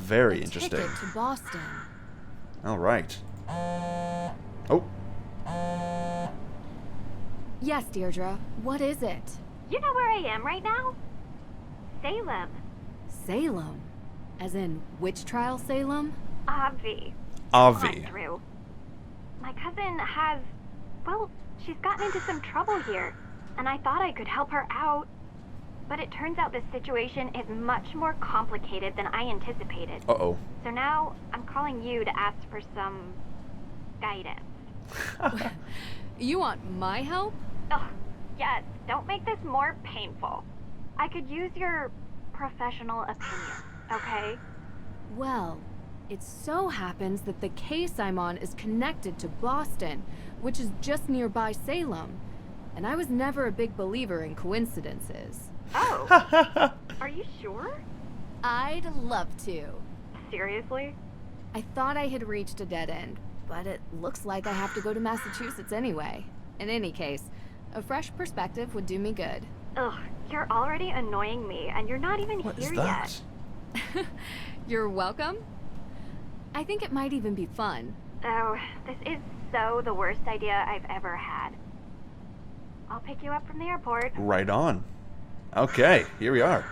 Very interesting. Ticket to Boston. All right. Oh. Yes, Deirdre. What is it? You know where I am right now? Salem. Salem? As in, witch trial Salem? Avi. Avi. Come on, Drew. My cousin has... Well, she's gotten into some trouble here, and I thought I could help her out. But it turns out this situation is much more complicated than I anticipated. Uh-oh. So now, I'm calling you to ask for some... guidance. You want my help? Oh, yes. Don't make this more painful. I could use your professional opinion, okay? Well, it so happens that the case I'm on is connected to Boston, which is just nearby Salem. And I was never a big believer in coincidences. Oh. Are you sure? I'd love to. Seriously? I thought I had reached a dead end, but it looks like I have to go to Massachusetts anyway. In any case, a fresh perspective would do me good. Ugh, you're already annoying me, and you're not even What is here that? yet. You're welcome. I think it might even be fun. Oh, this is so the worst idea I've ever had. I'll pick you up from the airport. Right on. Okay, here we are.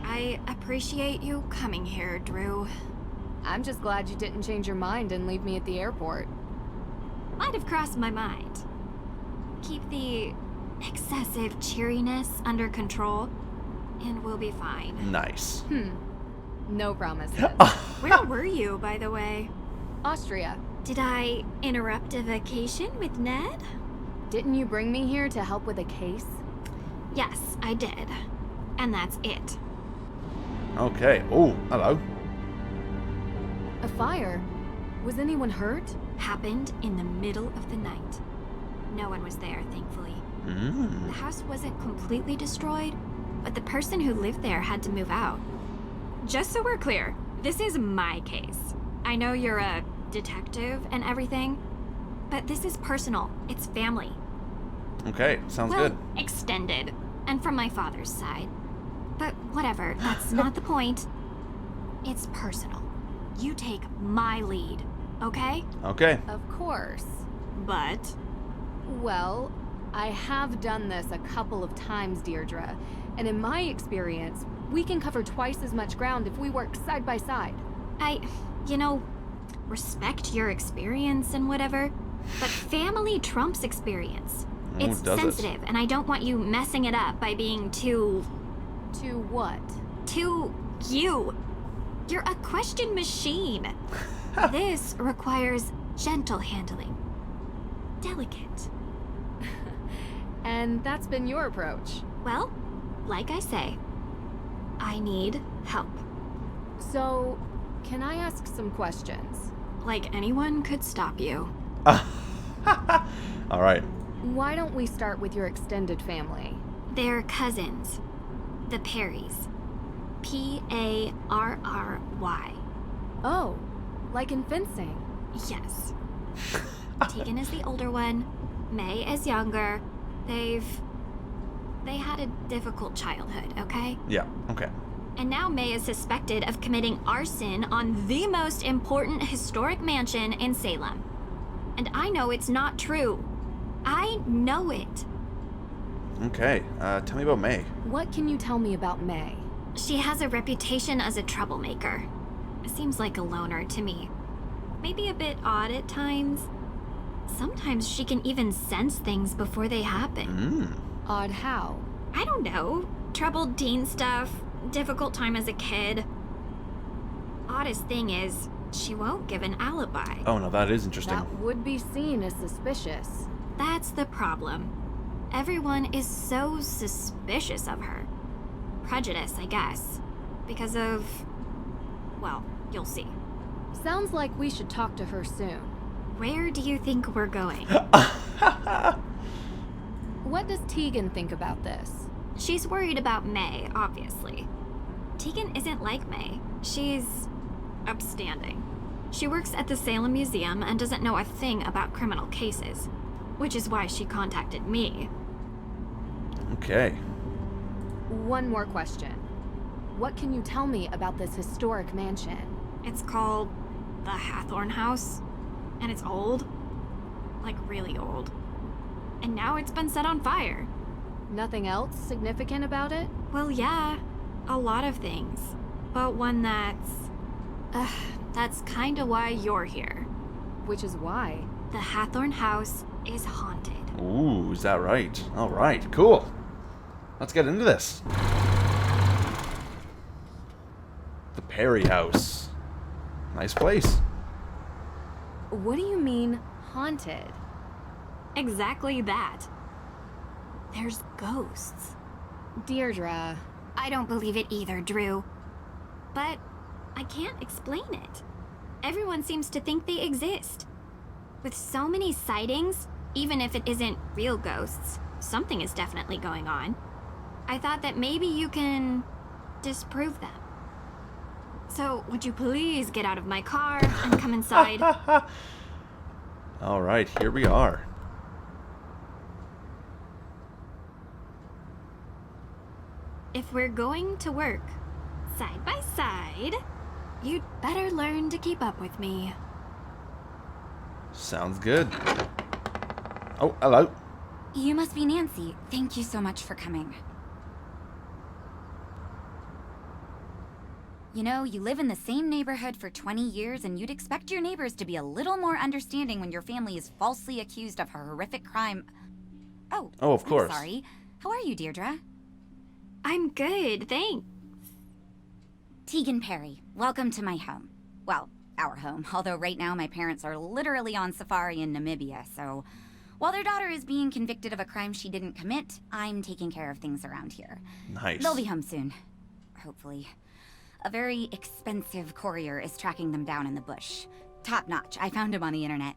I appreciate you coming here, Drew. I'm just glad you didn't change your mind and leave me at the airport. Might have crossed my mind. Keep the excessive cheeriness under control, and we'll be fine. Nice. No promises. Where were you, by the way? Austria, Did I interrupt a vacation with Ned? didn't you bring me here to help with a case? Yes, I did. And that's it. Okay. Oh, hello. A fire? Was anyone hurt? Happened in the middle of the night. No one was there, thankfully. The house wasn't completely destroyed, but the person who lived there had to move out. Just so we're clear, this is my case. I know you're a detective and everything, but this is personal. It's family. Okay, sounds Well, good. extended, and from my father's side. But whatever, that's not the point. It's personal. You take my lead, okay? Okay. Of course. But Well, I have done this a couple of times, Deirdre, and in my experience, we can cover twice as much ground if we work side by side. respect your experience and whatever, but family trumps experience. Oh, It's does it? sensitive, and I don't want you messing it up by being too To what? you. You're a question machine. This requires gentle handling. Delicate. And that's been your approach. Well, like I say, I need help. So, can I ask some questions? Like anyone could stop you. All right. Why don't we start with your extended family? They're cousins. The Perrys. Parry. Oh, like in fencing. Yes. Tegan is the older one. May is younger. They had a difficult childhood, okay? Yeah, okay. And now May is suspected of committing arson on the most important historic mansion in Salem. And I know it's not true. I know it. Okay, tell me about May. What can you tell me about May? She has a reputation as a troublemaker. Seems like a loner to me. Maybe a bit odd at times. Sometimes she can even sense things before they happen. Odd how? I don't know. Troubled teen stuff, difficult time as a kid. Oddest thing is, she won't give an alibi. Oh, no, that is interesting. That would be seen as suspicious. That's the problem. Everyone is so suspicious of her. Prejudice, I guess. Because of... well, you'll see. Sounds like we should talk to her soon. Where do you think we're going? What does Tegan think about this? She's worried about May, obviously. Tegan isn't like May. She's upstanding. She works at the Salem Museum and doesn't know a thing about criminal cases, which is why she contacted me. Okay. One more question. What can you tell me about this historic mansion? It's called the Hathorn House, and it's old. Like, really old. And now it's been set on fire. Nothing else significant about it? Well, yeah, a lot of things. But one that's kinda why you're here. Which is why. The Hathorn House is haunted. Ooh, is that right? All right, cool. Let's get into this. The Perry House. Nice place. What do you mean, haunted? Exactly that. There's ghosts. Dierdre. I don't believe it either, Drew. But I can't explain it. Everyone seems to think they exist. With so many sightings, even if it isn't real ghosts, something is definitely going on. I thought that maybe you can disprove them. So, would you please get out of my car and come inside? All right, here we are. If we're going to work side by side, you'd better learn to keep up with me. Sounds good. Oh, hello. You must be Nancy. Thank you so much for coming. You know, you live in the same neighborhood for 20 years, and you'd expect your neighbors to be a little more understanding when your family is falsely accused of a horrific crime. Oh, of course. I'm sorry. How are you, Deirdre? I'm good, thanks. Teegan Perry, welcome to my home. Well, our home, although right now my parents are literally on safari in Namibia, so while their daughter is being convicted of a crime she didn't commit, I'm taking care of things around here. Nice. They'll be home soon. Hopefully. A very expensive courier is tracking them down in the bush. Top notch. I found him on the internet.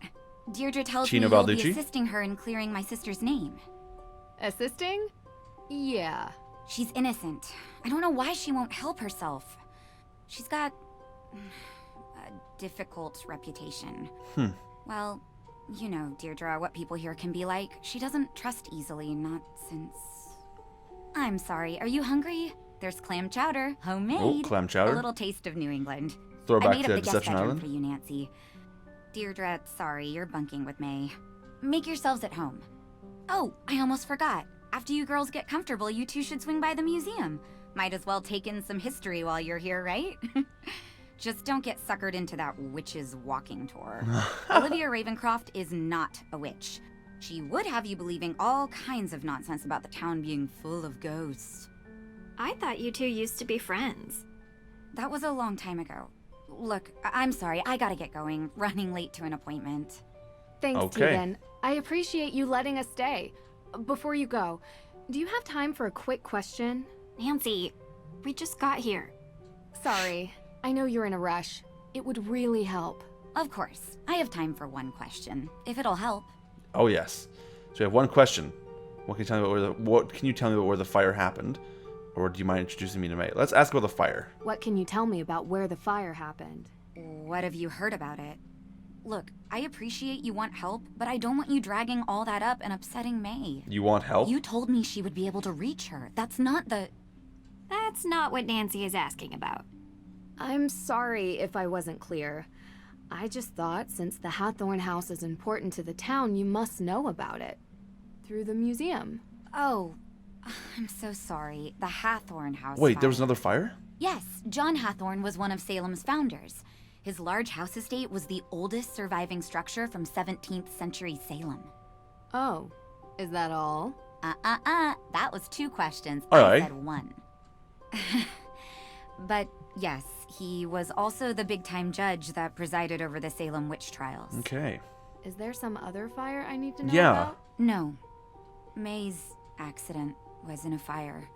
Deirdre tells Chino me you'll be Balducci? assisting her in clearing my sister's name. Assisting? Yeah. She's innocent. I don't know why she won't help herself. She's got a difficult reputation. Well, you know, Deirdre, what people here can be like. She doesn't trust easily, not since... I'm sorry, are you hungry? There's clam chowder, homemade. Oh, clam chowder. A little taste of New England. I Throwback made to up the guest Deception bedroom Island. for you, Nancy. Deirdre, sorry, you're bunking with May. Make yourselves at home. Oh, I almost forgot. After you girls get comfortable, you two should swing by the museum. Might as well take in some history while you're here, right? Just don't get suckered into that witch's walking tour. Olivia Ravencroft is not a witch. She would have you believing all kinds of nonsense about the town being full of ghosts. I thought you two used to be friends. That was a long time ago. Look, I'm sorry, I gotta get going. Running late to an appointment. Thanks, Okay. Teegan. I appreciate you letting us stay. Before you go, do you have time for a quick question? Nancy, we just got here. Sorry, I know you're in a rush. It would really help. Of course. I have time for one question, if it'll help. Oh yes. So we have one question. What can you tell me about where the fire happened? Or do you mind introducing me to May? Let's ask about the fire. What can you tell me about where the fire happened? What have you heard about it? Look, I appreciate you want help, but I don't want you dragging all that up and upsetting May. You want help? You told me she would be able to reach her. That's not the... That's not what Nancy is asking about. I'm sorry if I wasn't clear. I just thought since the Hathorn House is important to the town, you must know about it. Through the museum. Oh, I'm so sorry. The Hathorn House Wait, there was fire. another fire? Yes, John Hathorn was one of Salem's founders. His large house estate was the oldest surviving structure from 17th century Salem. Oh, is that all? That was 2 questions. All I right. said 1. But yes, he was also the big-time judge that presided over the Salem witch trials. Okay. Is there some other fire I need to know Yeah. about? No. May's accident was in a fire.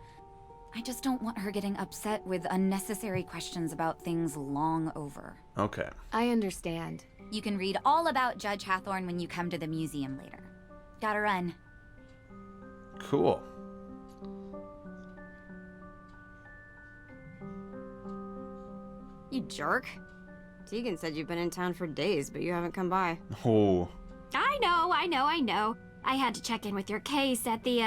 I just don't want her getting upset with unnecessary questions about things long over. Okay. I understand. You can read all about Judge Hathorn when you come to the museum later. Gotta run. Cool. You jerk. Teegan said you've been in town for days, but you haven't come by. Oh. I know. I had to check in with your case at the,